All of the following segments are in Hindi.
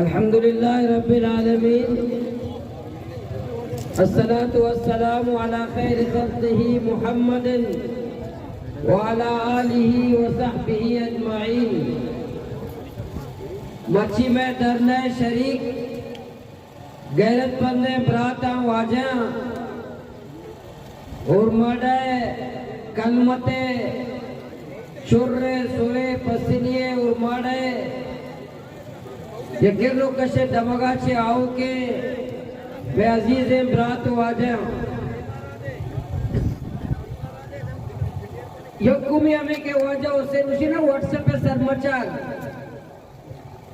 अल्हम्दुलिल्लाह रब्बिल आलमीन अस्सलातु वस्सलामु अला खैरि खल्क़िही मुहम्मदिन व अला आलिही व सहबिही अजमाइन। मच्छी में दरने शरीक गैरत बंदे बराता वाजा और मडे कलमते शुर्रे सुरे पसीनिये और मडे ये किलो कशे दमगाचे आओ के वे अजीज बरात वाजा यकुमी हमें के वाजा उसे उसी ना व्हाट्सएप पे सर मचाल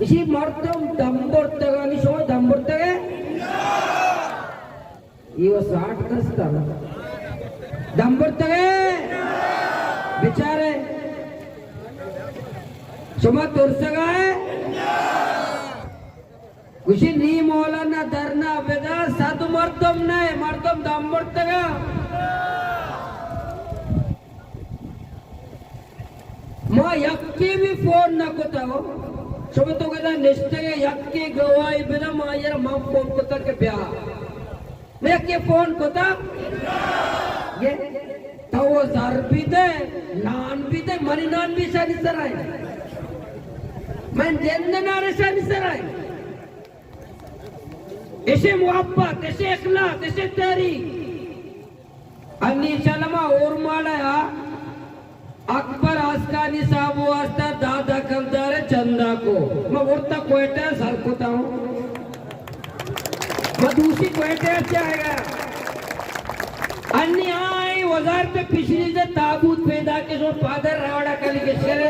इसी मर्तम दंबर तगानी शो दंबर तगे ये वो 60 कस्ता दंबर तगे बेचारे सुमा तुरसगा है कुछ नी मौलाना दरना बेदा साधु मर्दम ने मर्दम दंबर तगा माँ यक्की भी फोन न कोता हो सुबह तो कहता निश्चय यक्की गवाही बिना माँ यार माँ फोन कोता के ब्याह मैं यक्की फोन कोता ये तो वो सर भी दे नान भी दे मनी नान भी शादी सराय मैं जेंद नारे शादी सराय ऐसे मुहब्बत ऐसे इखलास ऐसे तारी अन्नी शलमा और माड़ा अकबर आस्कानी साहब वास्ता दादा कलदार चंदा को मैं उड़ता कोयटा सर कोता हूँ मैं दूसरी कोयटा से आएगा अन्य आई वजारत पिछली से ताबूत पैदा के जो फादर रावड़ा कल के शेर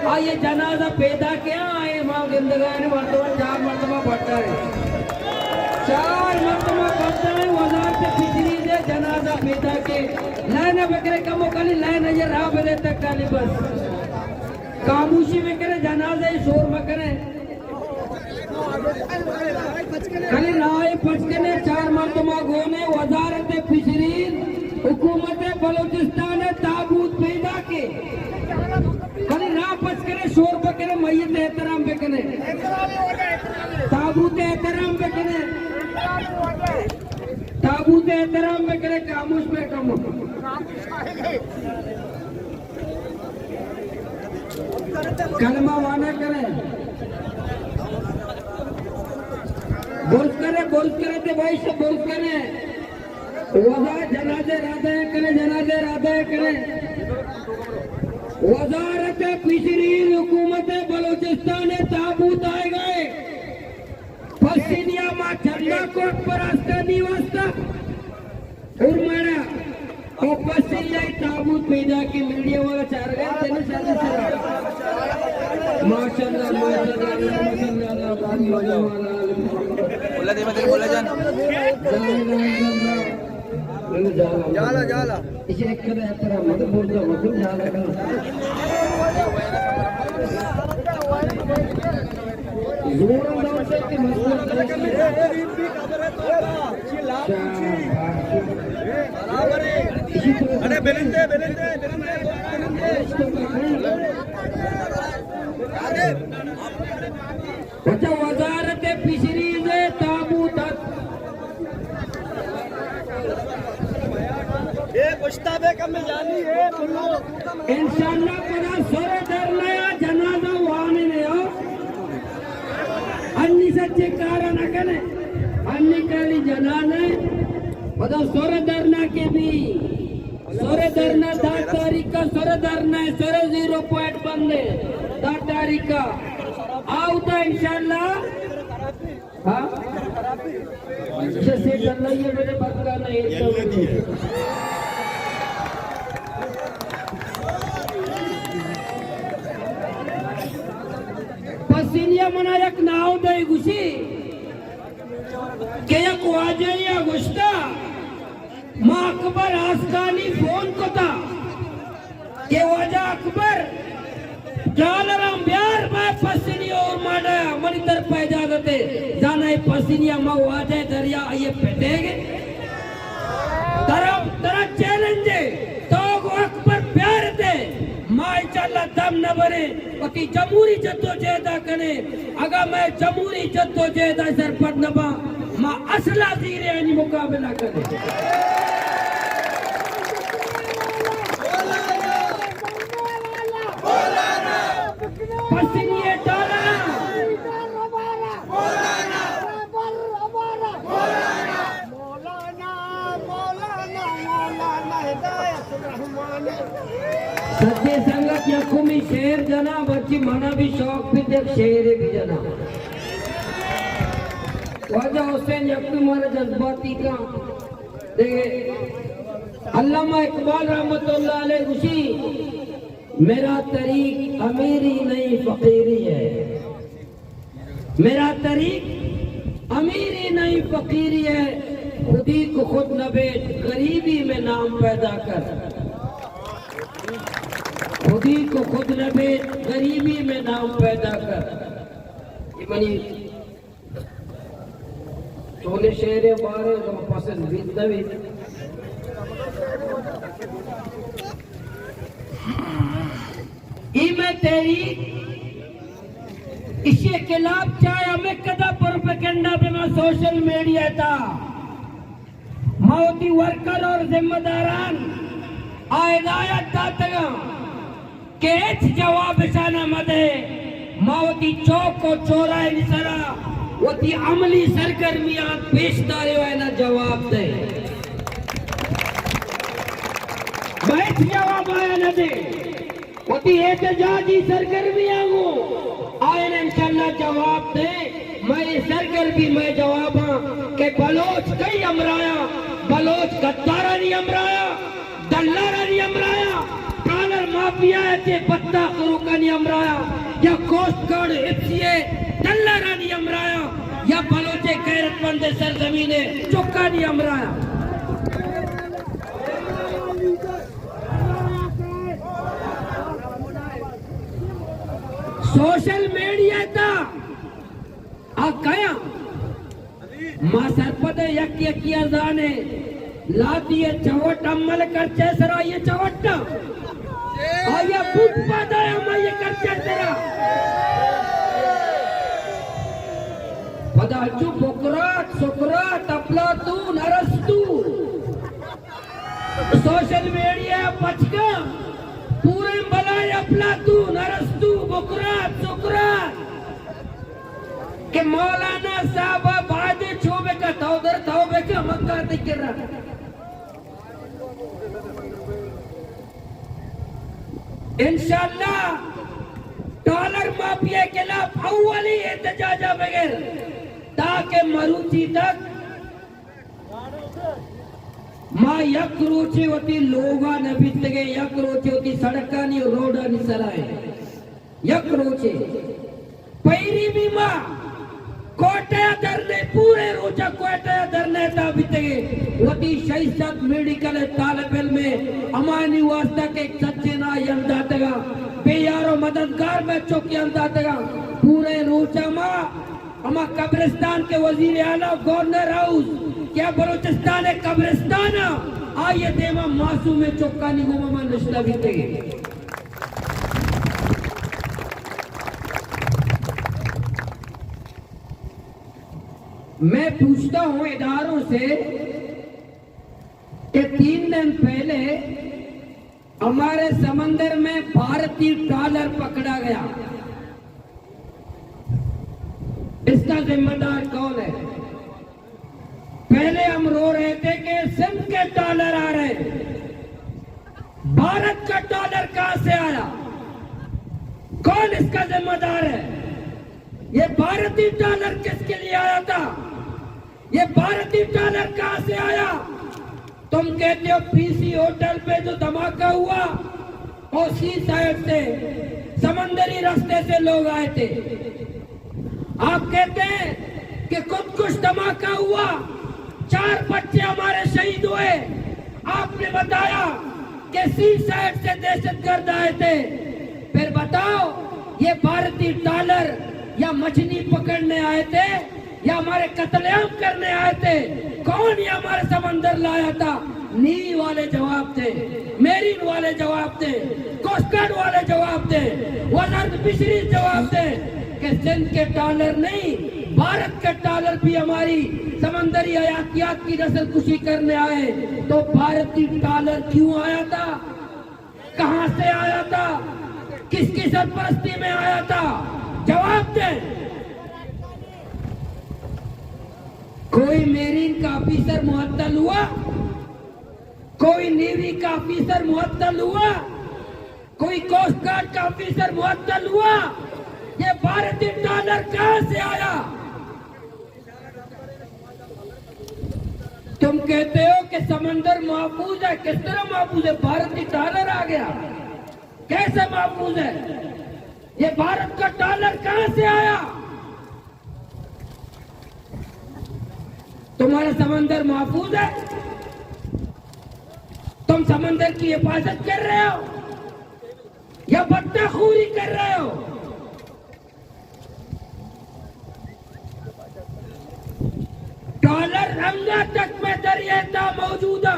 आ ये जनाजा पैदा के आए माँ जिंदगानी मर्तबा 4 मर्तबा बढ़ता है 4 मर्तबा बढ़ता है वजारत पिछली से जनाजा पैदा के लाइन बकरे कमो कली लाइन ये राह बदे तक काली बस कामूशी में करे जनाजा शोर में करे कली राय पचकने 4 मर्तबा गोने वजारत फिशरीन हुकूमत बलोचिस्तान ताबूत पैदा के कली राह पचकने शोर बकरे मय्यत एहतराम बकने ताबूत एहतराम बकने ताबूत एहतराम बकरे कामूश में कमो कलमा वाना करे बोल करे ते भाई से बोल करे वजा जनाजे राधे करे वजारत फिशरीन हुकूमत बलोचिस्तान ताबूत आए गए पसीनिया मां झंडा कोट पर आस्था निवास्ता उर्माड़ा और पसीनिया ताबूत पैदा की मीडिया वाला चार गए तेने शादी से माशाल्लाह बोला दे मतलब बोला जान जाला इसे एक करे तेरा मत बोल दो मत जाला जोर अंदाज से कि मसला अरे बेलंदे बच्चा वजारत फिशरीज ताबूत ये मुश्ताबे कम जानी है बोलो इंशाअल्लाह परा सोरे दरनया जनाजा वाने ने हो अन्नी सच्चे कारण कने अन्नी काली जनाने पता सोरे दरना के भी सोरे दरना 10 तारीख का सोरे दरना है सोरे 0 पॉइंट बंदे 10 तारीख का आओ इंशाअल्लाह हाँ जैसे करना ये मेरे बात का नहीं पसीनिया मना एक नाव दे गुशी के एक वाजे या गुश्ता माँ अकबर आस्कानी फोन को था के वजह अकबर जालराम बिहार में पसीनिया और माडा मनी तर पैदा दते जाना है पसीनिया माँ वाजे दरिया ये पेटेगे तरफ चैलेंज तो अकबर प्यार थे माँ इंशाल्लाह दम न बने अति जमहूरी जद्दोजहद कने अगर मैं जमहूरी जद्दोजहद सरपत न बा मां असला जीरे यानी मुकाबला करे पसीने डाला सच्चे संगत यकुमी शेर जना बच्ची मना भी शौक भी देख शेर भी जना वजह हुसैन यकुमी मारा जज्बाती का देखे अल्लामा इकबाल रहमतुल्लाह अलैह उसी मेरा तरीक अमीरी नहीं फकीरी है मेरा तरीक अमीरी नहीं फकीरी है खुदी को खुद न बेच गरीबी में नाम पैदा कर खुदी को खुद न बेच गरीबी में नाम पैदा कर ये मनी चोले शेर बारे तो पसंद भी नवी मैं तेरी इसके खिलाफ चाहे हमें कदा प्रोपेगेंडा पे मैं सोशल मीडिया था मौती वर्कर और जिम्मेदारान आयदायत दातगा के जवाब शाना मदे मौती चौक को चोराए निसरा वती अमली सरगर्मियां पेशदारे वाला जवाब दे बैठ जवाब आया न दे वती एहतजाजी सरगर्मियां को आए न इंशाल्लाह जवाब दे मैं सरगर्मी में जवाब के बलोच कई अमराया बलोच गद्दारा नहीं अमराया दल्लारा नहीं अमराया ट्रालर माफिया ऐसे पत्ता करो का नहीं अमराया या कोस्ट गार्ड एफसीए दल्लारा नहीं अमराया या बलोचे गैरतमंद सरजमीने चौका नहीं अमराया सोशल मीडिया था आ कया मां सरपद यकी जाने लाती है चवट अमल कर चेसरा ये चवट आया फुट पादा हम ये कर चेसरा पदा चु बुकरात सुकरात अफलातून अरस्तु सोशल मीडिया पचका पूरे बलाय अफलातून अरस्तु बुकरात सुकरात के मौलाना साहब बादे छोबे का तौदर तौबे का मक्का दिक्र इंशाअल्लाह डॉलर माफिया के खिलाफ अव्वली एहतजाज बगैर ताकि मरूची तक मां यक रोचे होती लोगा न बितगे यक रोचे होती सड़का नहीं रोडा नहीं सराए यक रोचे पैरी भी मां कोटे धरने पूरे रोजा कोटे धरने ता बितगे वती शहीद मेडिकल तालिब इल्म में अमानी वास्ता के सच्चे ना यंदातगा बेयारो मददगार में चौकी यंदातगा पूरे रोजा मां अमा कब्रिस्तान के वजीर आला गवर्नर हाउस क्या बलूचिस्तान है कब्रिस्तान आइए देवा मासूम में चौका नहीं गुमा नशला बितगे मैं पूछता हूं इदारों से कि 3 दिन पहले हमारे समंदर में भारतीय ट्रॉलर पकड़ा गया इसका जिम्मेदार कौन है पहले हम रो रहे थे कि सिंध के ट्रॉलर आ रहे भारत का ट्रॉलर कहां से आया कौन इसका जिम्मेदार है ये भारतीय ट्रॉलर किसके लिए आया था ये भारतीय ट्रॉलर कहां से आया तुम कहते हो पीसी होटल पे जो धमाका हुआ और सी साइड से समंदरी रास्ते से लोग आए थे आप कहते हैं कि कुछ धमाका हुआ 4 बच्चे हमारे शहीद हुए आपने बताया कि सी साइड से दहशतगर्द आए थे फिर बताओ ये भारतीय ट्रॉलर या मछली पकड़ने आए थे या हमारे कत्लेआम करने आए थे कौन ये हमारे समंदर लाया था नी वाले जवाब थे मेरीन वाले जवाब थे कोस्ट गार्ड वाले जवाब फिशरीज जवाब दे कि सिंध के डॉलर नहीं, भारत के डॉलर भी हमारी समंदरी हयातियात की नस्ल कुशी करने आए। तो भारतीय डॉलर क्यों आया था, कहां से आया था, किसकी सरपरस्ती में आया था? जवाब दे। कोई मेरीन का ऑफिसर मुअत्तल हुआ, कोई नेवी का ऑफिसर मुअत्तल हुआ, कोई कोस्ट गार्ड का ऑफिसर मुअत्तल हुआ? ये भारतीय डॉलर कहां से आया? तुम कहते हो कि समंदर महफूज है, किस तरह महफूज है? भारतीय डॉलर आ गया, कैसे महफूज है? ये भारत का डॉलर कहां से आया? तुम्हारा समंदर महफूज है, तुम समंदर की हिफाजत कर रहे हो या बदतखोरी कर रहे हो? डॉलर रंगा तक में दरियाता मौजूद है।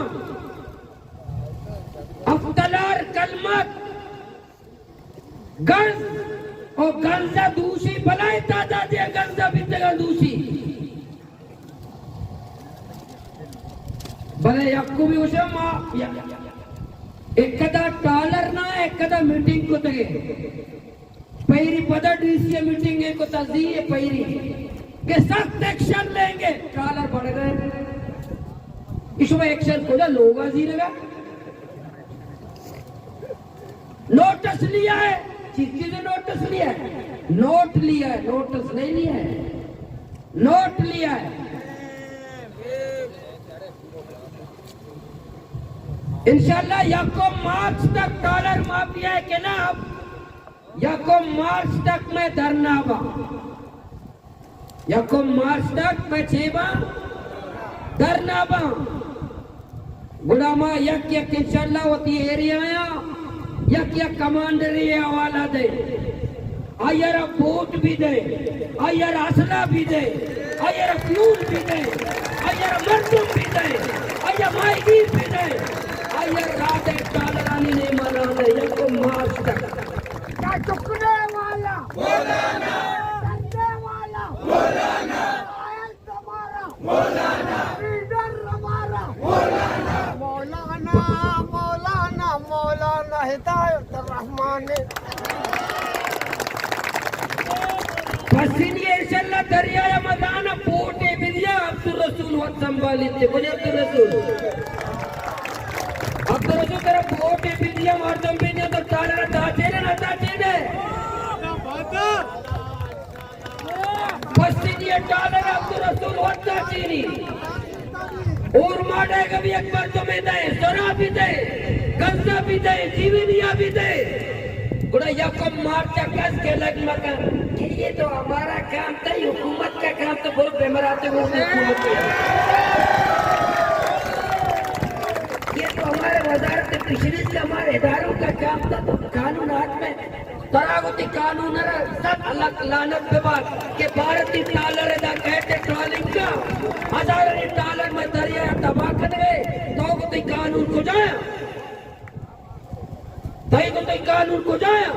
अफ्तलार कलमत गंज और गंजा दूषी भलाई तादाद गंजा भी जगह दूषी भले यक्कू भी उसे एकदा डॉलर ना एकदा मीटिंग को तगे पैरी पदा डीसी मीटिंग को तस्दीक पैरी के सख्त एक्शन लेंगे। डॉलर बढ़ गए, इसमें एक्शन को लोग जी लगा नोटिस लिया है, चीज ने नोटिस लिया है, नोट लिया है, नोटिस नहीं लिया है, नोट लिया है। इंशाल्लाह याको मार्च तक डॉलर माफिया है कि ना, अब याको मार्च तक मैं धरना बा, याको मार्च तक मैं छेबा धरना बा गुलामा यक यक इंशाल्लाह होती एरिया यक यक कमांडर ये हवाला दे, आयर वोट भी दे, आयर असला भी दे, आयर फ्यूल भी दे, आयर मर्दुम भी दे, आयर माईगीर भी दे, आयर रात एक डॉलरानी ने मना दे यको मार्च तक। क्या चुकने वाला मौलाना, करने वाला मौलाना, आयल तुम्हारा मौलाना, लीडर हमारा मौलाना, मौलाना मौलाना मौलाना हिदायत रहमान। पसीनिये इंशाल्लाह दरिया रमजान पोटे बिदिया अब्दुल रसूल वक्त संभाली थे बोले अब्दुल रसूल तेरा पोटे बिदिया मारतम बिदिया तो तारा दाचे ने ना दाचे ने पसीनिये डॉलर अब्दुल रसूल वक्त दाचीनी और माडे कभी एक बार तो में दे, सोना भी दे, गंजा भी दे, जीवनिया भी दे, गुड़ा यकम मार्च कस के लग मकर कि ये तो हमारा काम था, हुकूमत का काम तो बहुत बेमराते वो हुकूमत के, ये तो हमारे वजारत फिशरीज से हमारे इदारों का काम था। तो कानून हाथ में तरागती कानून सब अलग लानत के बाद के भारतीय डॉलर अदा कहते ट्रॉलिंग का हजारों डॉलर में दरिया तबाह कर गए तो को कानून को जाया भाई को कानून को जाया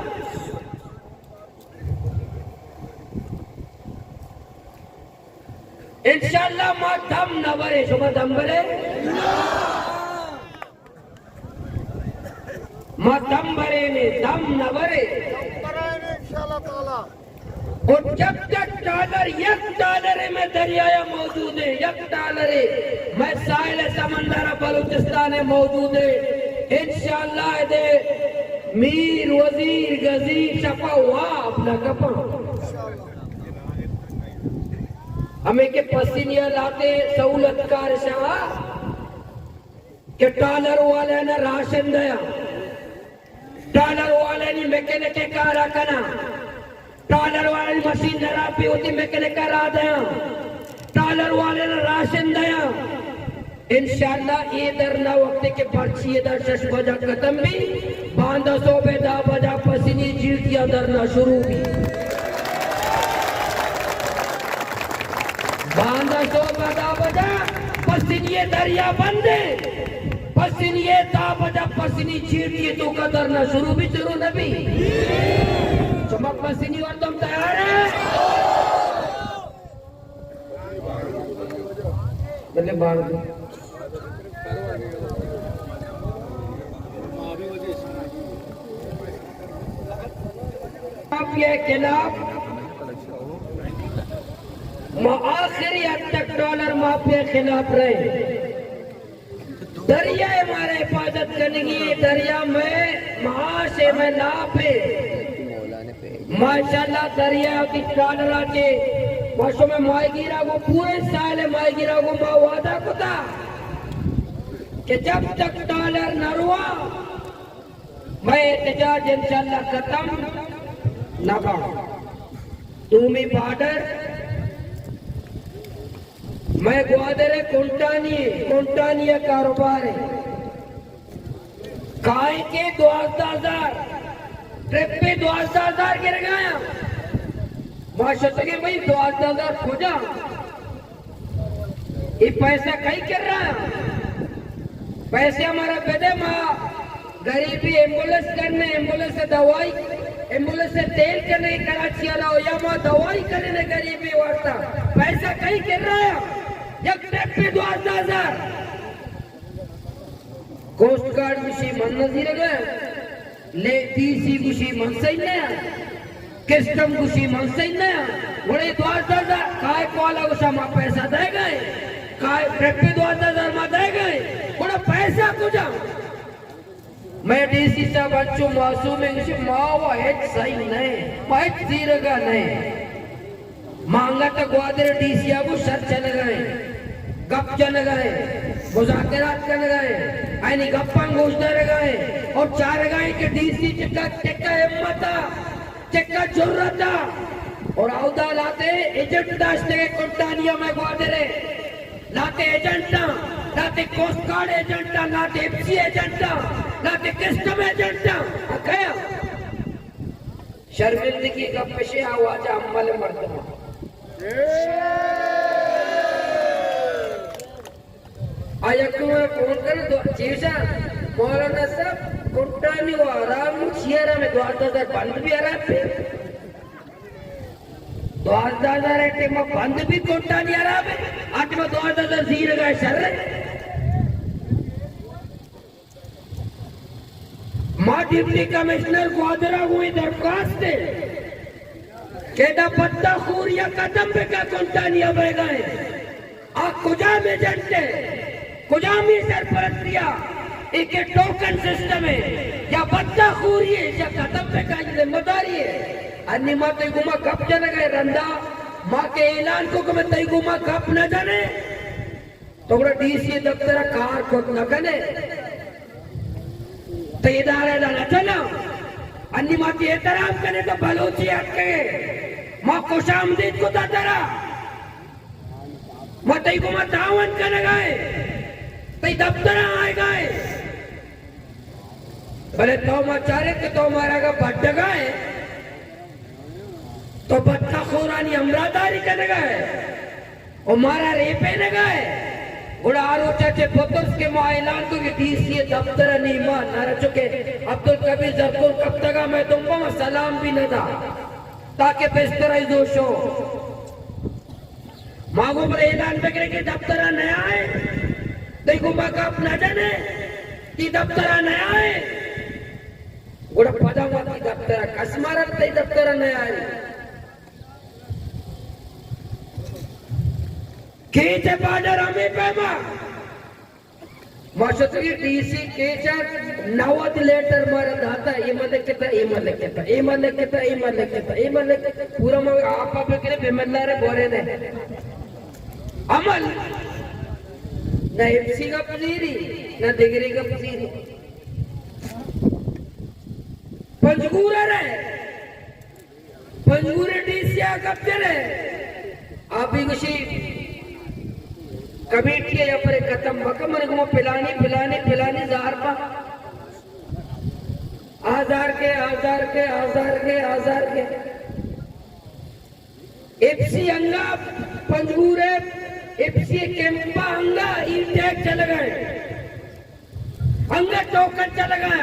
इंशाल्लाह मां दम न भरे सुबह दम भरे मां दम भरे ने दम न भरे इंशाल्लाह ताला। और जब तक डॉलर एक डॉलर में दरिया मौजूद है, एक डॉलर मैं साहिल समंदर बलूचिस्तान मौजूद है इंशाल्लाह दे मीर वजीर गजीर शफा हुआ अपना कपा हमें के पसीनिया लाते सहूलतकार शवा के डॉलर वाले ने राशन दिया, डॉलर वाले ने मैकेनिक के कार रखना, डॉलर वाले ने मशीन खराबी होती मैकेनिक करा दिया, डॉलर वाले ने राशन दिया। इंशाल्लाह ये दरना वक्त के पर्ची इधर शश बजा खत्म भी बांधा सो बेदा बजा पसीनी जीतिया दरना शुरू भी बांधा सो बेदा बजा पसीनी दरिया बंदे पसीनी ता बजा पसीनी जीतिए तो का दरना शुरू भी शुरू नबी चमक पसीनी और तुम तैयार है? बल्ले बाढ़ माफिया के खिलाफ आखिरी हद तक डॉलर माफिया के खिलाफ रहे। दरिया हमारे हिफाजत करने की, दरिया में महाशय में लाभ है माशाल्लाह। दरिया की डॉलर के वर्षों में मायगिरा को पूरे साल मायगिरा को वादा को था कि जब तक डॉलर न रुआ मैं एहतजाज इंशाल्लाह खत्म न करूं। तुम्ही बॉर्डर मैं ग्वादर कुंटानी कारोबार है काय के 12,000 ट्रिप पे 12,000 गिर गया माशा के भाई 12,000 खोजा। ये पैसा कहीं कर रहा पैसे हमारा बेदे माँ गरीबी एम्बुलेंस करने, एम्बुलेंस से दवाई, एम्बुलेंस से तेल करने कराची वाला हो या माँ दवाई करने गरीबी वार्ता पैसा कहीं कर रहा है। एक ट्रिप पे 12,000 कोस्ट गार्ड गुशी मन नजीर गए ले डीसी गुशी मन सही नहीं कस्टम गुशी मन सही नहीं बड़े 12,000 काय कॉला गुशा माँ पैसा दे गए काय ट्रिप पे 12,000 माँ दे गए बड़ा पैसा कुछ मैं डीसी साहब अच्छो मासूम है गुशी माँ वो हेड सही नहीं पैट जीरो का नहीं मांगा तो ग्वादर डीसी को सर चले गए गप चले गए मुज़ाकरात करने गए यानी गप्पा घोषणा गए और 4 गए कि डीसी चक्का हिम्मत चक्का जरूरत और औदा लाते एजेंट दास्ते के कुंटानिया में ग्वादरे लाते एजेंट लाते कोस्ट गार्ड एजेंट लाते एफसी एजेंट लाते कस्टम एजेंट अखया शर्मिंदगी का पेशे आवाज अमल मर्दमा आयक में फोन कर चीजा मौलाना साहब कुंटानी वो आराम शियरा में 12,000 बंद भी आराम पे 12,000 एक में बंद भी कुंटानी आराम है आज में 12,000 जीर गए सर मां डिप्टी कमिश्नर ग्वादरा हुई दरखास्त है केदा पत्ता खूर या कदम पे का कुंटानी अब गए आ कुजा में जंटे कुजामी सरपरस्तिया एक टोकन सिस्टम है या बत्ता खूरी है या कदम पे का जिम्मेदारी है अन्य माँ तय गुमा कब जाने गए रंदा माँ के ऐलान को मैं तय गुमा कब न जाने तो बड़ा डीसी दफ्तर कार खुद न कने तो इदारे न चला अन्य माँ की एहतराम करने तो बलोची अटके माँ खुशामदीद को दादरा माँ तय गुमा दावन करने गए तई दफ्तर आए गए भले तो माचारे के तो हमारा का बट गए तो बच्चा खोरानी अमरादारी करने गए और मारा रेपे न गए गुड़ा आरोचा के पुत्र के माँ ऐलान को कि डीसी दफ्तर नहीं मां न चुके अब्दुल कबीर जब्दुल कब तक मैं तुमको सलाम भी न था ताकि बेस्तर दोष हो मांगो पर ऐलान पे के दफ्तर न आए देखो माँ का अपना जाने की दफ्तर नया है गुड़ा पदामा की दफ्तर कसमारत की दफ्तर नया है केचे बॉर्डर हमें पैमा माशुतरी डीसी केचा 90 लेटर मारा दाता पूरा मग आप के बेमल्लारे बोरे ने अमल ना एफसी का पजीरी ना डिग्री का पजीरी पंजगूरा रहे पंजगूरे डीसीआ कब चले आप ही कुछ कमेटी या पर खत्म बका मन को पिलानी ज़ारपा आजार के एफसी अंगा पंजगूरे एफसी केम्पा अंगा इंटेक चल गए अंगा टोकन चल गया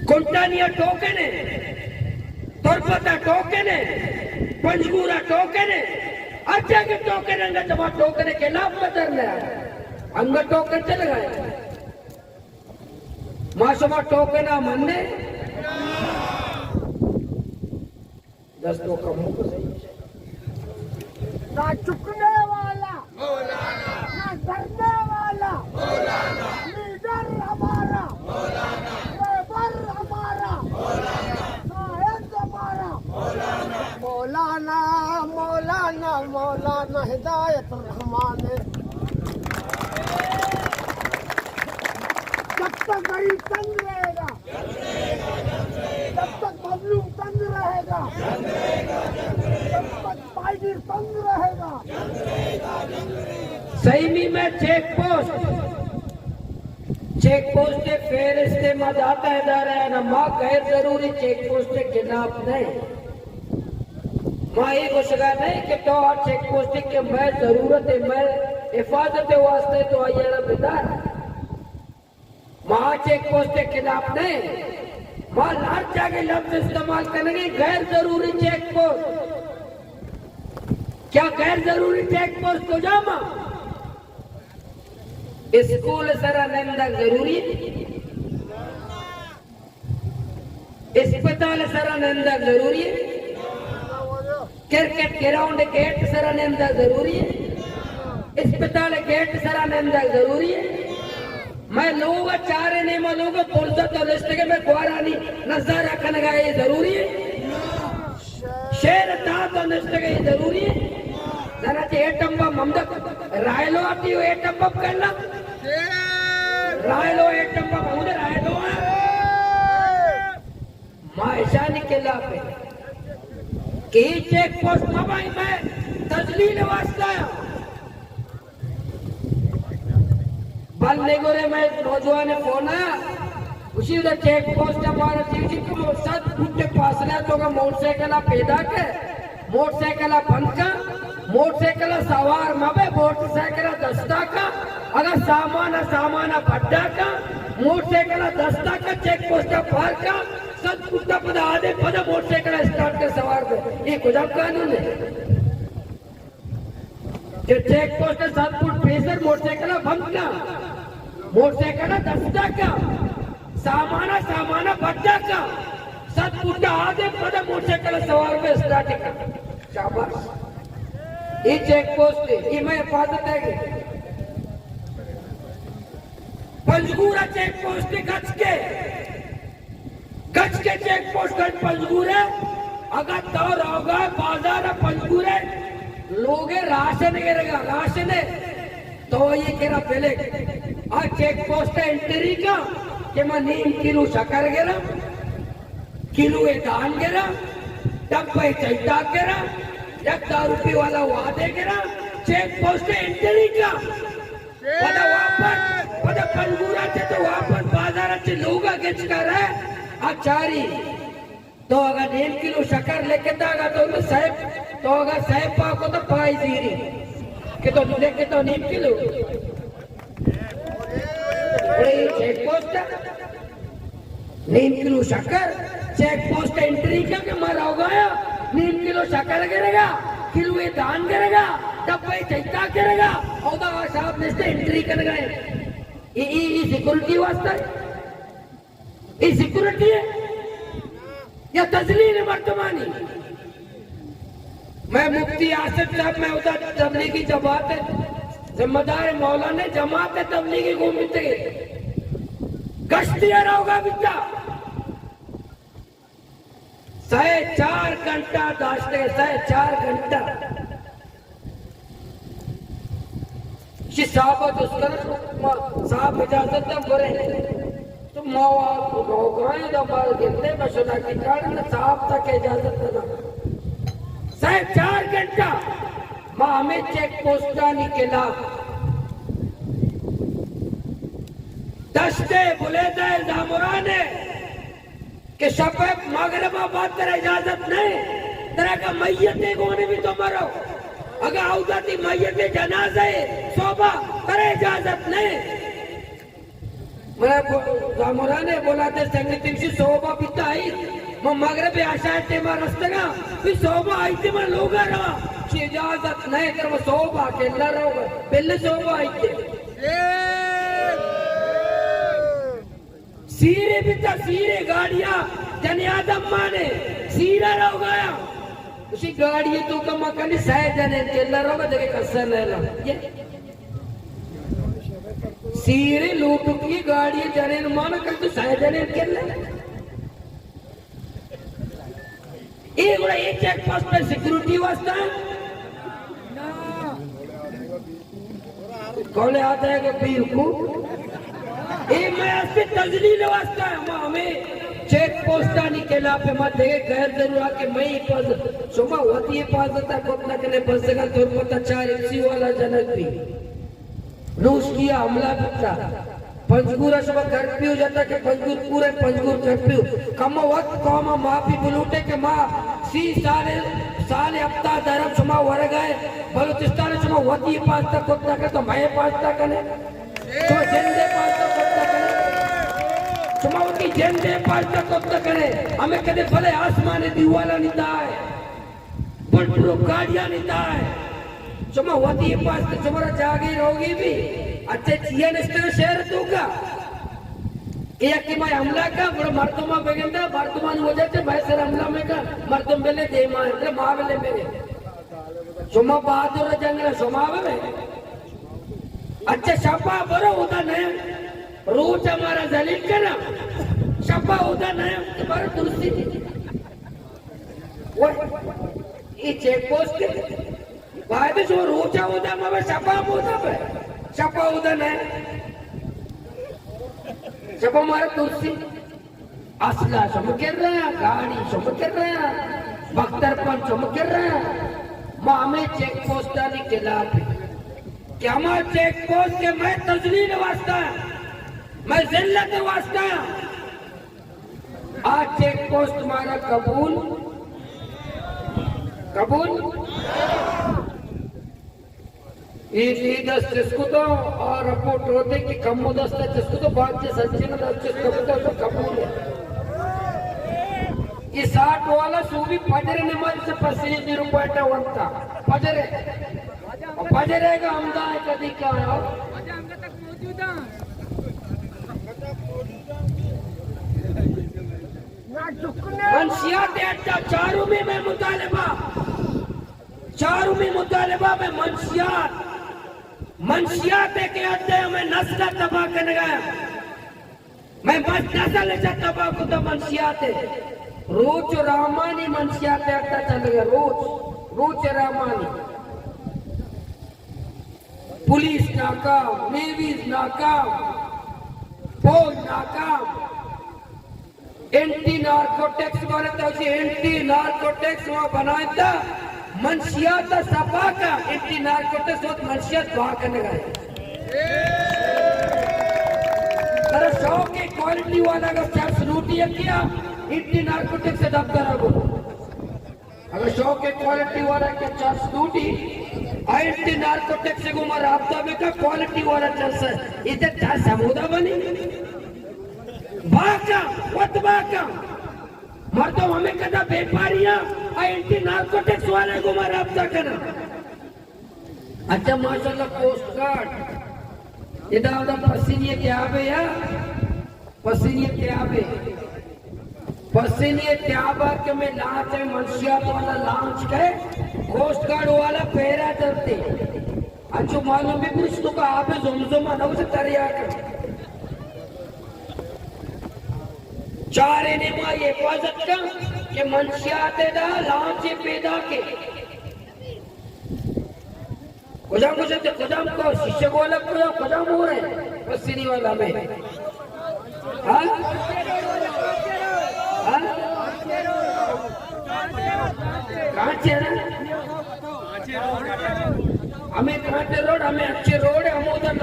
कुंटानिया टोकन है तुरपता टोकने पंजगूरा टोकने अच्छा के टोकने अंग जमा टोकने के लाभ बदल रहा अंग टोकन चल गए माशमा टोकना मनने दस्तों का मुंह सही ना चुकने वाला ना डरने वाला लीडर हमारा लेबर हमारा नायक हमारा मौलाना मौलाना मौलाना हिदायत रहमान जब तक गरीब तंग रहेगा जब तक मजलूम तंग रहेगा जब तक पार्टी तंग रहेगा सही में चेक पोस्ट के फेरिस्ते में जाता है जा रहा है ना माँ गैर जरूरी चेक पोस्ट के खिलाफ नहीं माँ ये घोषणा नहीं कि तो हर चेक पोस्ट के मैं जरूरत है मैं हिफाजत वास्ते तो आइए बेदार माँ चेक पोस्ट के खिलाफ नहीं माँ लाचा के लफ्ज इस्तेमाल करेंगे गैर जरूरी चेक पोस्ट क्या गैर जरूरी चेक पोस्ट हो जामा स्कूल सरा नंदा जरूरी अस्पताल सरा नंदा जरूरी क्रिकेट ग्राउंड गेट सरा नंदा जरूरी अस्पताल गेट सरा नंदा जरूरी मैं लोग चारे ने मैं लोग पुलिस तो लिस्ट के मैं क्वारानी नजर रखने का ये जरूरी है शेर था तो लिस्ट के ये जरूरी है जरा चे एटम बम ममदक रायलो आती हो एटम बम करना रायलो एटम बम मुझे रायलो माँ ऐसा निकला पे कि चेक पोस्ट मबाई में तजलील वास्ता बल्ले गोरे में नौजवान फोन आया उसी उधर चेक पोस्ट हमारा चीज को सत फुट के फासला तो का मोटरसाइकिल पैदा के मोटरसाइकिल बंद का मोटरसाइकिल सवार मबे मोटरसाइकिल दस्ता का अगर सामान भड्डा का मोटरसाइकिल दस्ता का चेक पोस्ट पार का सत फुट पद आधे पद मोटरसाइकिल स्टार्ट के सवार को ये गुजब कानून है चेक पोस्ट 7 फुट पेसर मोटरसाइकिल बंद का मोटरसाइकिल दस्ता का सामान भड्डा का 7 फुट आधे पद मोटरसाइकिल सवार पे स्टार्ट का शाबाश ये चेक पोस्ट ये मैं हिफाजत है पंजगूरा चेक पोस्ट गच के चेक पोस्ट पंजगूरा अगर तो होगा बाजार पंजगूरा लोग राशन गिरेगा राशन तो ये कह पहले आ चेक पोस्ट एंट्री का कि मैं 9 किलो शक्कर गिरा किलो धान गिरा डब्बे चैता गिरा 10 रुपये वाला वादे गिरा चेक पोस्ट एंट्री का वापस पंजगूरा से तो वापस बाजार से लोग गेच कर है आचारी तो अगर 9 किलो शक्कर लेके दागा तो साहब तो अगर साहब पाको तो पाई दीरी कि तो लेके तो 9 किलो चेक पोस्ट 9 किलो शक्कर चेक पोस्ट एंट्री का कि मारा होगा 9 किलो शक्कर गिरेगा किलो ये धान गिरेगा डब्बे चैता गिरेगा और साहब ने एंट्री कर गए ये सिक्योरिटी वास्ता है ये सिक्योरिटी है या तजलील वर्तमानी मैं मुफ्ती आसिफ साहब मैं उधर तबलीगी जमात है जिम्मेदार मौलाना जमात है तबलीगी घूमत गए गश्तिया रहोगा बिता 4.5 घंटा दाश्ते 4.5 घंटा साहब साहब इजाजत न करे तो मौआ रोगाए दबाल गिरते में सुना के कारण साहब तक इजाजत न 4.5 घंटा माँ हमें चेक पोस्टा निकला दस्ते बुले दे जामुराने कि शफक मगरबा बात तेरा इजाजत नहीं तेरा का मैयत गोने भी तो मरो अगर औदाती मैयत जनाजे सोबा तेरा इजाजत नहीं मैं जामुराने बोला थे संगति से सोबा पिता ही मग मगरबी आशा ते मग रस्ते का मी सोबा आयते मग लोग रहा इजाजत नाही तर मग सोबा केला रहोगे पहले सोबा आयते सीरे भी था सीरे गाड़ियां जन आदम माने सीरा रहो गया उसी गाड़ी तो का मकान सह जने केला रहोगे देखे कसर लेला सीरे लूट की गाड़ी जने मान कर तो सह जने केला ये चेक पोस्ट पे सिक्योरिटी वास्ता कौन आता है कि पीर को ये मैं असली तजलील वास्ता है हमें चेक पोस्ट नहीं केला पे मत देखे गैर जरूर आके मैं ही पास सुबह होती है पास होता कोतना के बस जगह तो पता 4 एसी वाला जनक भी रूस किया हमला करता पंचगुरा सुबह कर्फ्यू जाता के पंचगुर पूरे पंचगुर कर्फ्यू कम वक्त कौम माफी बुलूटे के माँ सी साले हफ्ता दरब सुमा वर गए बलूचिस्तान सुमा होती है पास तक कोतना के तो मैं पास तक ने तो जिंदे पास तक कोतना करे सुमा होती जिंदे पास तक कोतना करे हमें कदे भले आसमान दीवाला नीता है बुलबुल गाड़ियां नीता है सुमा होती है पास तक तुम्हारा जागी रहोगी भी अच्छे चिया निस्तर शहर दूंगा ये कि मैं हमला का बड़ा मर्दमा बेगंदा मर्दमान हो जाते भाई सर हमला में का मर्दम बेले दे मां એટલે માવલે મેરે સુમા બહાદુર જંગલ સુમાવે में अच्छा शपा बरो होता नहीं रोज हमारा जलील करा शपा होता नहीं तुम्हारा तुलसी वो ये चेक पोस्ट भाई भी जो रोजा होता मैं शपा होता है शपा होता नहीं जब हमारा तुलसी असला चमक रहा गाड़ी चमक रहा बख्तरपन चमक रहा माँ में चेक पोस्ट नहीं केला क्या मैं चेक पोस्ट के मैं तजलील वास्ता मैं जिल्लत वास्ता आज चेक पोस्ट तुम्हारा कबूल कबूल ये दस जिसको तो और रिपोर्ट होते कि कम दस्ता जिसको तो बात से सच्चे में दस जिसको तो कबूल है ये 60 वाला सूबी फजर नमाज से पसीने रुपया वंता फजरेगा हमदा है कदी का तक मौजूदा मंशियात अड्डा चारों में मैं मुतालिबा में मंशियात के अड्डे में नस्ल तबाह करने गया मैं बस नस्ल से तबाह को तो मंशियात रोज रामानी मंशियात अड्डा चल गया रोज रामानी पुलिस नाकाम नेवीज नाकाम फौज नाकाम एंटी नार्कोटिक्स वाले तो एंटी नार्कोटिक्स वहां बनाए था मंशियात सफा का एंटी नार्कोटिक्स और मंशियात वहां करने गए अरे 100 की क्वालिटी वाला अगर चार्ज लूटिया किया एंटी नार्कोटिक्स से दफ्तर को अगर 100 के क्वालिटी वाला के चार्ज लूटी एंटी नार्कोटिक्स से गुमर आपदा में का क्वालिटी वाला चार्ज इधर चार्ज समुदा बनी बाका वतबाका मर्दों हमें कदा व्यापारियां एंटी नार्कोटिक्स वाले को मराबता करना अच्छा माशाल्लाह पोस्ट कार्ड इधर उधर पसीने क्या बे या पसीने क्या बात के में लांच है मंशियात वाला लांच के पोस्ट कार्ड वाला पहरा करते अच्छो मालूम है कुछ तो का आप जुमजुमा ना उसे तरिया कर चारे ने मां ये हिफाजत का कि मंशियात दा लांचे पैदा के खुदाम को शिष्य को अलग करो खुदाम हो रहे पसीनी वाला में हाँ कांचे ना हमें कांचे रोड हमें अच्छे रोड है हम उधर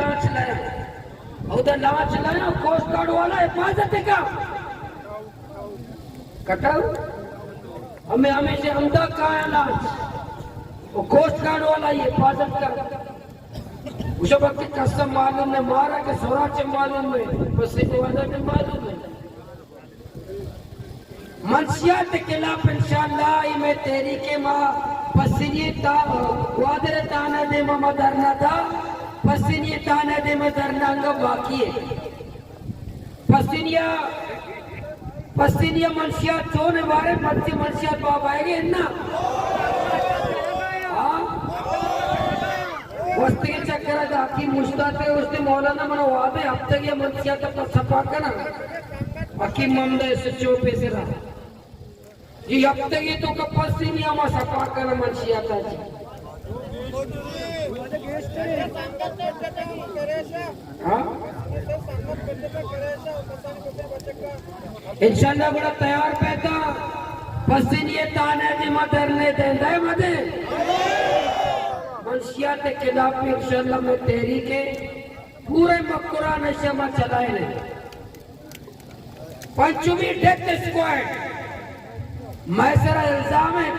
लांच लाया कोस्ट गार्ड वाला हिफाजत है का कटाऊ हमें हमेशा हमदा का लांच वो कोस्ट गार्ड वाला ये हिफाजत का उसे वक्त कसम मालूम ने मारा के सोराचे मालूम है पसीने वाला के मालूम है मंशियात के खिलाफ इंशाअल्लाह मैं तेरी के माँ पसीने ता वादर ताना दे मामा धरना था पसीने ताना दे में धरना का बाकी है पसीनिया मंशिया चोने वाले मत्स्य मंशिया बाप आएंगे ना वस्ती के चक्कर जाकी मुश्ताक है उसने मौलाना मना वादे अब तक ये मंशिया तक सफा करना बाकी ममदा से चोपे से रहा जी अब तक ये तो पसीनिया में सफा करना मंशिया था जी इंशाल्लाह बड़ा तैयार पैदा पसीनिये ताने दी मदरने देंदा है मदे मंशिया के खिलाफ इंशाल्लाह मैं तेरी के पूरे मक्कुरा नशे में चलाए ने पंचमी डेथ स्क्वाड मैसरा इल्जाम है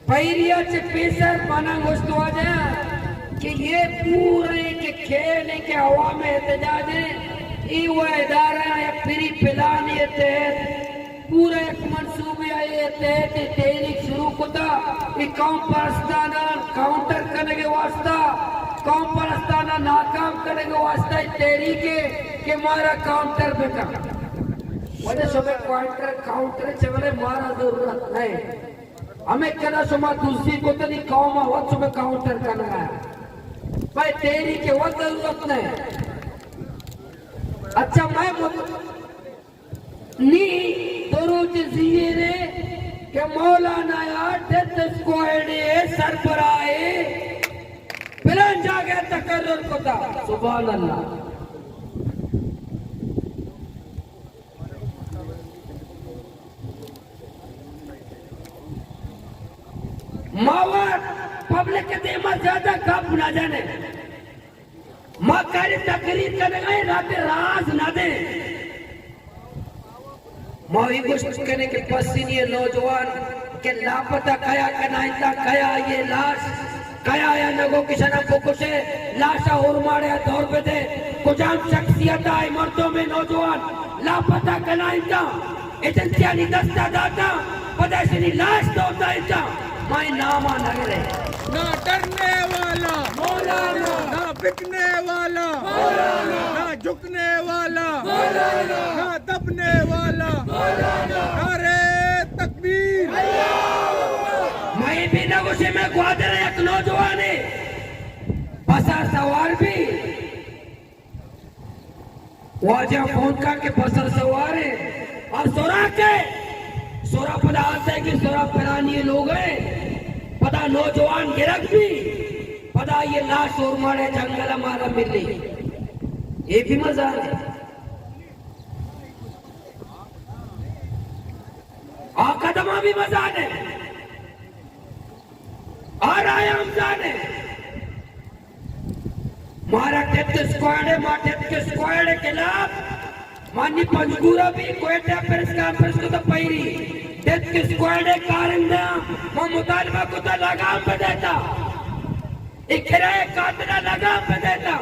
पैरिया से पेशर बना गोश्त हो जाए कि ये पूरे के खेल के हवा में एहतजाज है वो इदारा या फिर पिलाने तहत पूरे एक मंसूबे आए तहत तहरीक शुरू होता कौम परस्ताना काउंटर करने के वास्ता कौम परस्ताना नाकाम करने के वास्ता तहरीक के मारा काउंटर बेटा वजह सुबह काउंटर चले मारा जरूरत है हमें कहना सुबह दूसरी को तो नहीं कौम वक्त सुबह काउंटर करना है भाई तेरी के वक्त जरूरत नहीं अच्छा मैं नी दरोज ज़ीरे के मौलाना यार डेथ स्क्वाड सरबराहे फिलन जागे तकर्रुर को था सुभान अल्लाह मावर पब्लिक के देमा ज्यादा कप ना जाने माँ कारी तकरीर करने गए रात राज ना दे मावी कुछ करने के पसीने नौजवान के लापता कया कनाइता कया ये लाश कया या नगो किशन फुकुशे लाशा उर्माड़े दौर पे थे कुजाम शख्सियत आई मर्दों में नौजवान लापता कनाइता एजेंसियां नी दस्ता दाता पदेशनी लाश दौड़ता इता माई नामा नगरे ना डरने वाला मौलाना ना बिकने वाला मौलाना ना झुकने वाला मौलाना ना दबने वाला मौलाना नारे तकबीर मैं भी न गुस्से में ग्वादर एक नौजवान है बसर सवार भी वाजा फोन करके बसर सवार है और सोरा पता आता है कि सोरा परानी लोग हैं पता नौजवान गिरक भी पता ये लाश और मारे जंगल हमारा मिली ये भी मजा है कदमा भी मजा है आ रहा है हमजान है मारा डेथ स्क्वाड है मारा डेथ स्क्वाड के खिलाफ मानी पंजगुरा भी कोयटा प्रेस कॉन्फ्रेंस को तो पैरी डेथ स्क्वाड है कारिंदा वो मुतालबा को तो लगाम पे देता इकरा कातला लगाम पे देता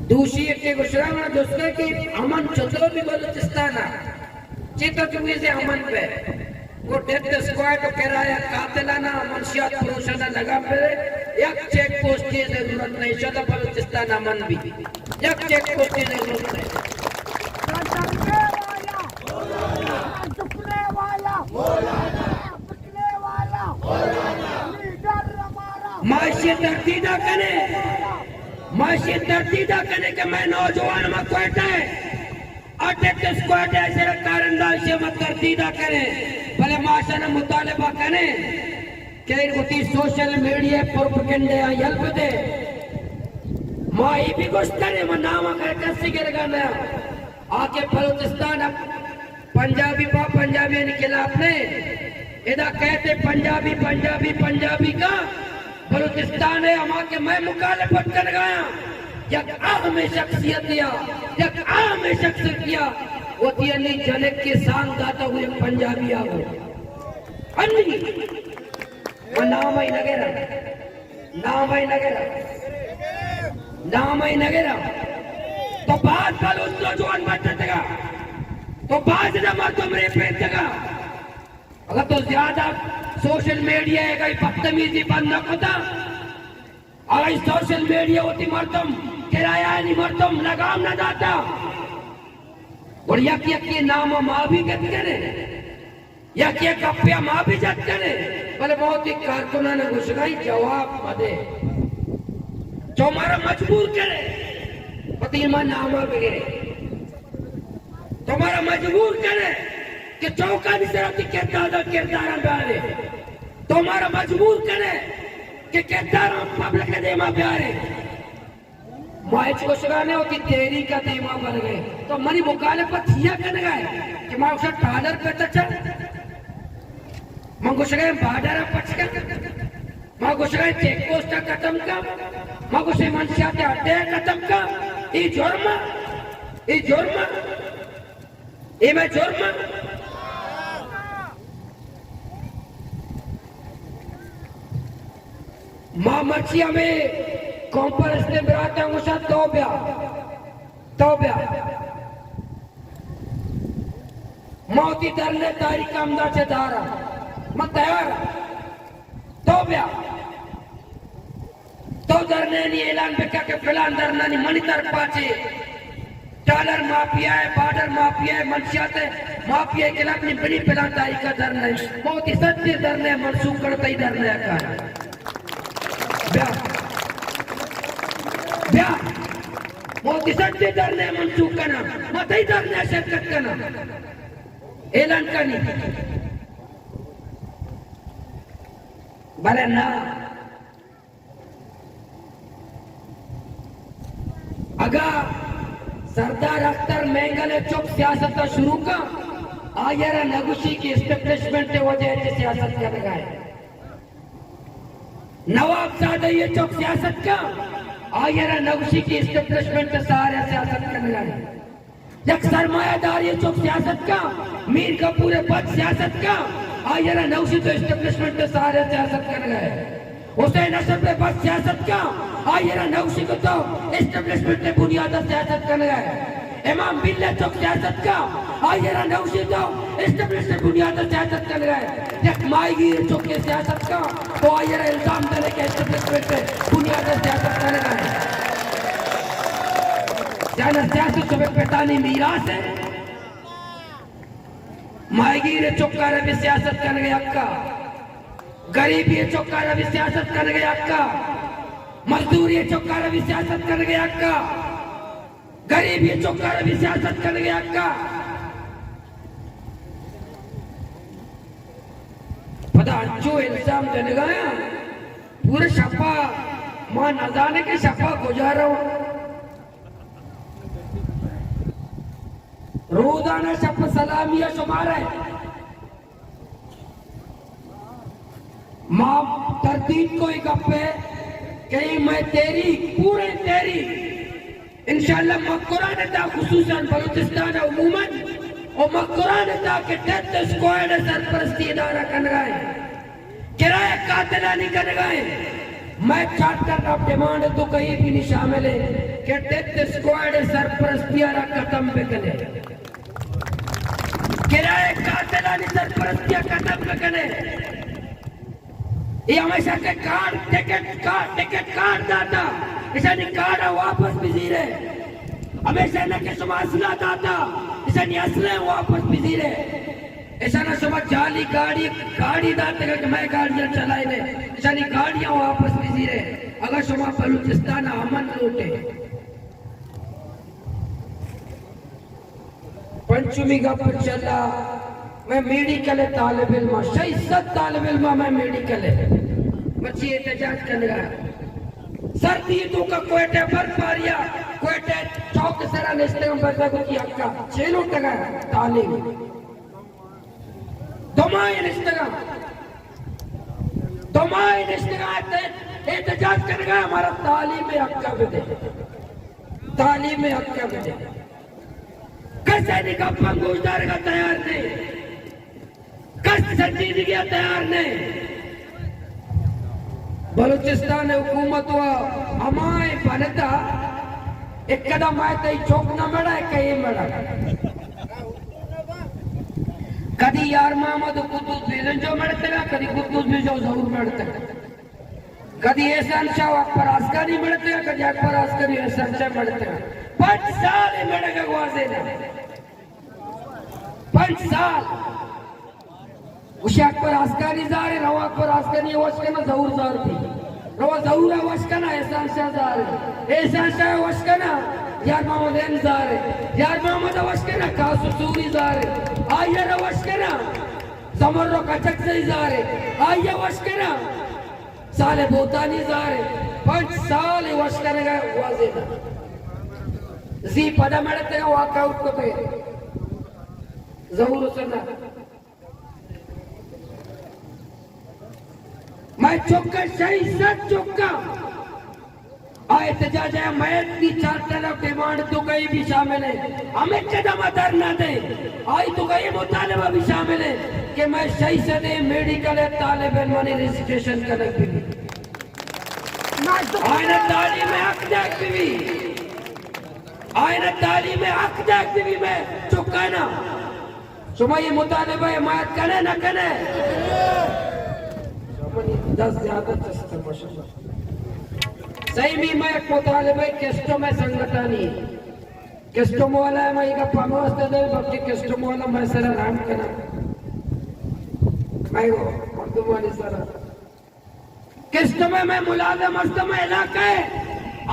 दूसरी के गुशराना दूसरे की अमन चंद्रो भी बलूचिस्तान चिता चुकी से अमन पे वो डेथ स्क्वाड को कराया कातलाना मंशियात पुरुषाना लगा पे एक चेक पोस्ट की जरूरत नहीं चला बलूचिस्तान अमन भी एक चेक पोस्ट की जरूरत नहीं झुकने वाला बिकने वाला लीडर हमारा माशी तरतीदा करे कि मैं नौजवान में कोयटा है और डेथ स्क्वाड ऐसे कारंदाज से मत तरतीदा करे भले माशा ने मुतालिबा करे कि इनको सोशल मीडिया प्रोपेगेंडा हेल्प दे माई भी कुछ करे मैं नाम कर कैसे गिरगाना आके बलूचिस्तान पंजाबी के खिलाफ ने इधर कहते पंजाबी का बलूचिस्तान है हम आके मैं मुखालिफत कर गया एक अहम शख्सियत वो थी अली जनक के सांग गाता हुए पंजाबी आ गए अन्नी वो नाम ही नगेरा तो बात कल उस नौजवान बैठा था तो बाज न मर्दम रे पेट जगह अगर तो ज्यादा सोशल मीडिया है कहीं बदतमीजी बंद न होता अगर सोशल मीडिया होती मर्दम किराया नहीं मर्दम लगाम न जाता और यकी नाम माँ भी गत करे यकी कप्पिया माँ भी जत करे बोले बहुत ही कारकुना ने घुसगाई जवाब मदे जो हमारा मजबूर करे पति मां नाम वगैरह तुम्हारा मजबूर करे कि चौका भी सिर्फ किरदार प्यारे तुम्हारा मजबूर करे कि किरदार पब्लिक के देमा प्यारे मैच को सुगाने होती तेरी का देमा बन गए तो मनी मुकाले पर थिया कर गए कि मैं उसे डॉलर पे तक मैं कुछ गए बाडर पचका मैं कुछ गए चेक पोस्ट खत्म का मैं कुछ मनसिया के अड्डे खत्म का ये जुर्म ये मैं जुर्म मां मर्चिया में कॉन्फ्रेंस में बिराते हैं मुझे तौब्या मौती दरने तारीख आमदा से दारा मैं तैयार तौब्या तो दरने नहीं ऐलान बेका के फिलहाल दरना नहीं मनितर पाचे डॉलर माफिया है बॉर्डर माफिया है मंशियात है माफिया के अपनी बड़ी फिलहाल तारीख का दर नहीं बहुत ही सच्चे दरने मनसूख करता ही दरने का ब्या बहुत ही सच्चे दरने मनसूख करना मत ही दरने शिरकत करना ऐलान करनी भले ना अगर सरदार अख्तर मेंगल चुप सियासत का शुरू का आयर नगुशी की एस्टेब्लिशमेंट के वजह से सियासत कर रहा है नवाब सादा ये चुप सियासत का आयर नगुशी की एस्टेब्लिशमेंट के सहारे सियासत कर रहा है एक सरमायादार ये चुप सियासत का मीर का पूरे बद सियासत का आयर नगुशी तो एस्टेब्लिशमेंट के सहारे सियासत कर रहा है हुसैन असद पे बस सियासत का आयरा नौशी को तो एस्टेब्लिशमेंट ने बुनियाद सियासत कर रहा है इमाम बिल्ला चौक सियासत का आयरा नौशी तो एस्टेब्लिशमेंट बुनियाद सियासत कर रहा है एक माईगीर चौक के सियासत का तो आयरा इल्जाम देने के एस्टेब्लिशमेंट पे बुनियाद सियासत कर रहा है जाना सियासत को पेटानी मीरास है माईगीर चौक का भी सियासत कर गया अक्का गरीबी चौका भी सियासत कर गया अक्का मजदूरी चौका भी सियासत कर गया अक्का गरीबी चौका भी सियासत कर गया अक्का पता जो इल्जाम देने गया पूरे शफा मां न जाने के शफा गुजारा रोजाना शफ सलामिया शुमार है मां तरतीब को एक अपे कहीं मैं तेरी पूरे तेरी इंशाल्लाह मकुरान था खुसूसन बलूचिस्तान उमूमन और मकुरान था के डेथ स्क्वाड सरपरस्ती इदारा कर गए किराया कातिला नहीं कर गए मैं चार्टर ऑफ डिमांड तो कहीं भी नहीं शामिल है कि डेथ स्क्वाड सरपरस्ती खत्म पे करे किराया कातिला नहीं सरपरस्ती खत्म पे करे ये हमेशा के टिकट कार्ड दाता ऐसा नहीं कार्ड वापस बिजी रहे हमेशा न के सुमासला दाता ऐसा नहीं असले वापस बिजी रहे ऐसा ना समझ जाली गाड़ी दाते कि मैं गाड़ियां चलाए ले ऐसा नहीं गाड़ियां वापस बिजी रहे अगर सुमा बलूचिस्तान अमन लूटे पंचमी का चला मैं मेडिकल तालिब इल्म सही सब तालिब इल्म मैं मेडिकल बच्ची एहतजाज कर रहा सर्दी तो का कोयटे बर्फारिया कोयटे चौक सरा नेस्ते में बरसा को की अक्का चेलो टगा तालिब दमाई निश्तगा एहतजाज कर रहा हमारा तालीम में अक्का भी दे तालीम में अक्का भी दे कैसे निका पंगुजदार का तैयार नहीं कष्ट संजीद गया तैयार नहीं बलूचिस्तान हुकूमत हमारे बनता एक कदम आए तो चौक न मड़ा कहीं मड़ा यार मोहम्मद कुतुब बिलन जो मरते ना कभी कुतुब भी जो जरूर मरते कभी एहसान शाह अकबर अस्करी मरते कभी अकबर अस्करी एहसान शाह मरते 5 साल मरेगा वाजे ना 5 साल उसे अकबर अस्करी जारे रवा अकबर अस्करी वशकना जरूर जार थी रवा जरूर वशकना एहसान शाह जारे एहसान शाह वशकना यार मोहम्मद एम जारे यार मोहम्मद वशकना कासु सूरी जारे आया वशकना समरो कचक से जारे आया वशकना साले बोतानी जारे 5 साल वशकने का वाजे ना जी पदा मरते हैं वॉकआउट को पे जरूर सुनना मैं चौका सही सच चौका आए एहतजाज है मैत की 4 तरफ डिमांड तो कहीं भी शामिल है हमें कदम अदर न दे आई तो कहीं मुतालबा भी शामिल है कि मैं सही से दे मेडिकल तालिब इल्म रजिस्ट्रेशन करने की आयना तालीम में हक भी आयना तालीम में हक भी मैं चुका ना सुबह ये मुतालबा है मात करे ना करे 10 ज्यादा सही में मैं एक मुतालबा किस्तों में संगठनी किस्तों वाला है मैं का पमोस्त दे बाकी किस्तों वाला मैं सर राम करा मैं वो मर्दवानी सर किस्तों में मैं मुलाजिम मस्त में इलाका है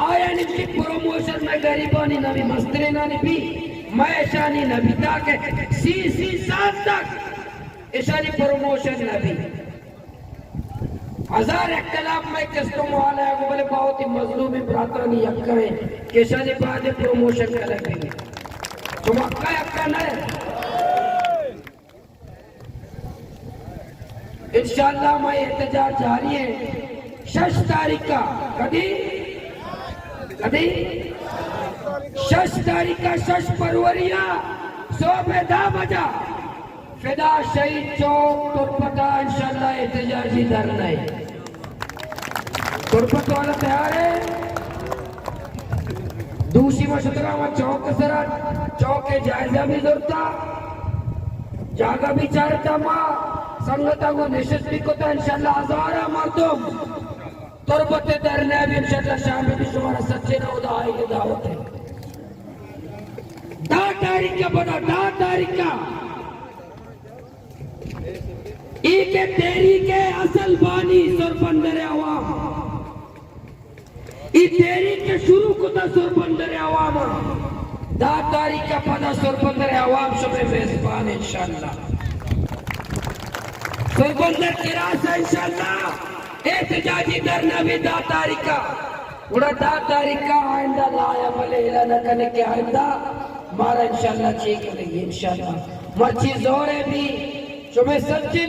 आया निकली प्रमोशन में गरीबानी नबी मस्तरे नानी भी मैं शानी नबी ताके सी साल तक इशानी प्रमोशन नबी 1000 इख्तिलाफ में किस्तों वाला है वो बोले बहुत ही मजलूमी बरातरानी यक्का है केशानी बाद प्रमोशन कर लेंगे तो अक्का न इंशाअल्लाह मैं एहतजाज जारी है 6 तारीख का कभी 6 तारीख का 6 फरवरी सुबह 10 बजा फिदा शहीद चौक तुरपता इंशाअल्लाह एहतजाजी धरना है तुरपत वाला तैयार है दूसरी मशतरा में चौक सरा चौक के जायजा भी जरूरता जागा भी चाहता माँ संगता को निश्चित भी को इंशाअल्लाह हजारा मर्दों तुरपते धरने भी इंशाअल्लाह शामिल भी तुम्हारा सच्चे ना उदा आएगी दावत है 10 तारीख का बना 10 तारीख का के तेरी के असल बानी सुरबंदर आवाम ई तेरी के शुरू को था सुरबंदर आवाम 10 तारीख का पता सुरबंदर आवाम सुबह मेजबान इंशाअल्लाह सुरबंदर की रास्ता इंशाअल्लाह एहतजाजी धरना भी 10 तारीख का उड़ा 10 तारीख का आइंदा लाया भले ऐलान करने के आइंदा मारा इंशाअल्लाह चेक करेंगे इंशाअल्लाह मर्जी जोर है भी सुबह सच्ची